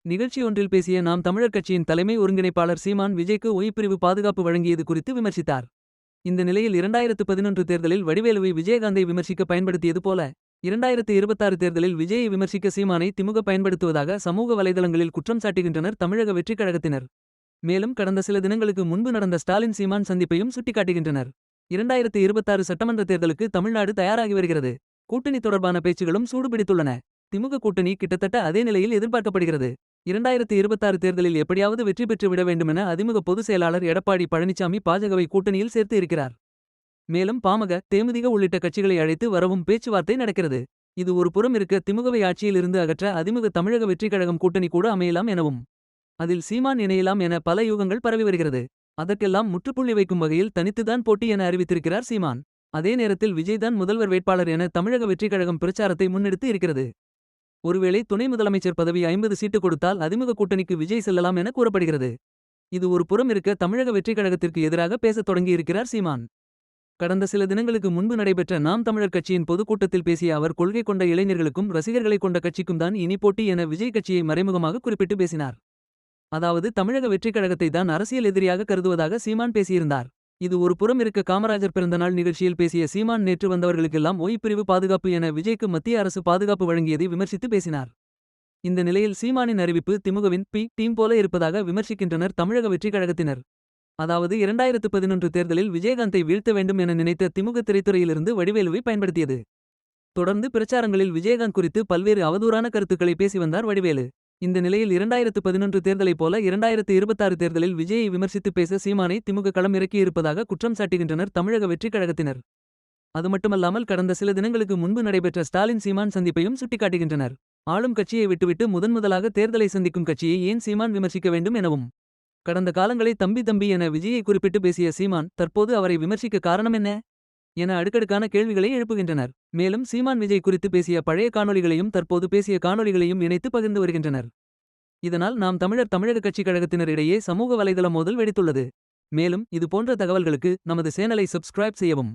நிகழ்ச்சி ஒன்றில் பேசிய நாம் தமிழர் கட்சியின் தலைமை ஒருங்கிணைப்பாளர் சீமான் விஜய்க்கு ஒய்பிரிவு பாதுகாப்பு வழங்கியது குறித்து விமர்சித்தார். இந்த நிலையில் 2011 தேர்தலில் வடிவேலுவை விஜயகாந்தை விமர்சிக்க பயன்படுத்தியது போல 2026 தேர்தலில் விஜயை விமர்சிக்க சீமானை திமுக பயன்படுத்துவதாக சமூக வலைதளங்களில் குற்றம் சாட்டுகின்றனர் தமிழக வெற்றிக் கழகத்தினர். மேலும் கடந்த சில தினங்களுக்கு முன்பு நடந்த ஸ்டாலின் சீமான் சந்திப்பையும் சுட்டிக்காட்டுகின்றனர். 2026 சட்டமன்ற தேர்தலுக்கு தமிழ்நாடு தயாராகி வருகிறது. கூட்டணி தொடர்பான பேச்சுகளும் சூடுபிடித்துள்ளன. திமுக கூட்டணி கிட்டத்தட்ட அதே நிலையில் எதிர்பார்க்கப்படுகிறது. 2026 தேர்தலில் எப்படியாவது வெற்றி பெற்று விட வேண்டுமென அதிமுக பொதுச் செயலாளர் எடப்பாடி பழனிசாமி பாஜகவை கூட்டணியில் சேர்த்து இருக்கிறார். மேலும் பாமக, தேமுதிக உள்ளிட்ட கட்சிகளை அழைத்து வரவும் பேச்சுவார்த்தை நடக்கிறது. இது ஒரு புறம் இருக்க திமுகவை ஆட்சியில் இருந்து அகற்ற அதிமுக தமிழக வெற்றிக் கழகம் கூட்டணி கூட அமையலாம் எனவும் அதில் சீமான் இணையலாம் என பல யூகங்கள் பரவி வருகிறது. அதற்கெல்லாம் முற்றுப்புள்ளி வைக்கும் வகையில் தனித்துதான் போட்டி என அறிவித்திருக்கிறார் சீமான். அதே நேரத்தில் விஜய்தான் முதல்வர் வேட்பாளர் என தமிழக வெற்றிக் கழகம் பிரச்சாரத்தை முன்னெடுத்து இருக்கிறது. ஒருவேளை துணை முதலமைச்சர் பதவி 50 சீட்டு கொடுத்தால் அதிமுக கூட்டணிக்கு விஜய் செல்லலாம் என கூறப்படுகிறது. இது ஒரு புறம் இருக்க தமிழக வெற்றிக் கழகத்திற்கு எதிராக பேசத் தொடங்கியிருக்கிறார் சீமான். கடந்த சில தினங்களுக்கு முன்பு நடைபெற்ற நாம் தமிழர் கட்சியின் பொதுக்கூட்டத்தில் பேசிய அவர் கொள்கை கொண்ட இளைஞர்களுக்கும் ரசிகர்களை கொண்ட கட்சிக்கும் தான் இனி போட்டி என விஜய் கட்சியை மறைமுகமாக குறிப்பிட்டு பேசினார். அதாவது தமிழக வெற்றிக் கழகத்தை தான் அரசியல் எதிரியாக கருதுவதாக சீமான் பேசியிருந்தார். இது ஒரு புறம் இருக்க காமராஜர் பிறந்தநாள் நிகழ்ச்சியில் பேசிய சீமான் நேற்று வந்தவர்களுக்கெல்லாம் ஓய்பிரிவு பாதுகாப்பு என விஜய்க்கு மத்திய அரசு பாதுகாப்பு வழங்கியதை விமர்சித்து பேசினார். இந்த நிலையில் சீமானின் அறிவிப்பு திமுகவின் பி டீம் போல இருப்பதாக விமர்சிக்கின்றனர் தமிழக வெற்றிக் கழகத்தினர். அதாவது 2011 தேர்தலில் விஜயகாந்தை வீழ்த்த வேண்டும் என நினைத்த திமுக திரைத்துறையிலிருந்து வடிவேலுவை பயன்படுத்தியது. தொடர்ந்து பிரச்சாரங்களில் விஜயகாந்த் குறித்து பல்வேறு அவதூறான கருத்துக்களை பேசி வந்தார் வடிவேலு. இந்த நிலையில் 2011 தேர்தலைப் போல 2026 தேர்தலில் விஜயை விமர்சித்து பேச சீமானை திமுக களம் இறக்கியிருப்பதாக குற்றம் சாட்டுகின்றனர் தமிழக வெற்றிக் கழகத்தினர். அதுமட்டுமல்லாமல் கடந்த சில தினங்களுக்கு முன்பு நடைபெற்ற ஸ்டாலின் சீமான் சந்திப்பையும் சுட்டிக்காட்டுகின்றனர். ஆளும் கட்சியை விட்டுவிட்டு முதன்முதலாக தேர்தலை சந்திக்கும் கட்சியை ஏன் சீமான் விமர்சிக்க வேண்டும் எனவும் கடந்த காலங்களை தம்பி தம்பி என விஜயை குறிப்பிட்டு பேசிய சீமான் தற்போது அவரை விமர்சிக்க காரணம் என்ன என அடுக்கடுக்கான கேள்விகளை எழுப்புகின்றனர். மேலும் சீமான் விஜய் குறித்து பேசிய பழைய காணொளிகளையும் தற்போது பேசிய காணொளிகளையும் இணைத்து பகிர்ந்து வருகின்றனர். இதனால் நாம் தமிழர் தமிழக கட்சி கழகத்தினர் இடையே சமூக வலைதள மோதல் வெடித்துள்ளது. மேலும் இது போன்ற தகவல்களுக்கு நமது சேனலை சப்ஸ்கிரைப் செய்யவும்.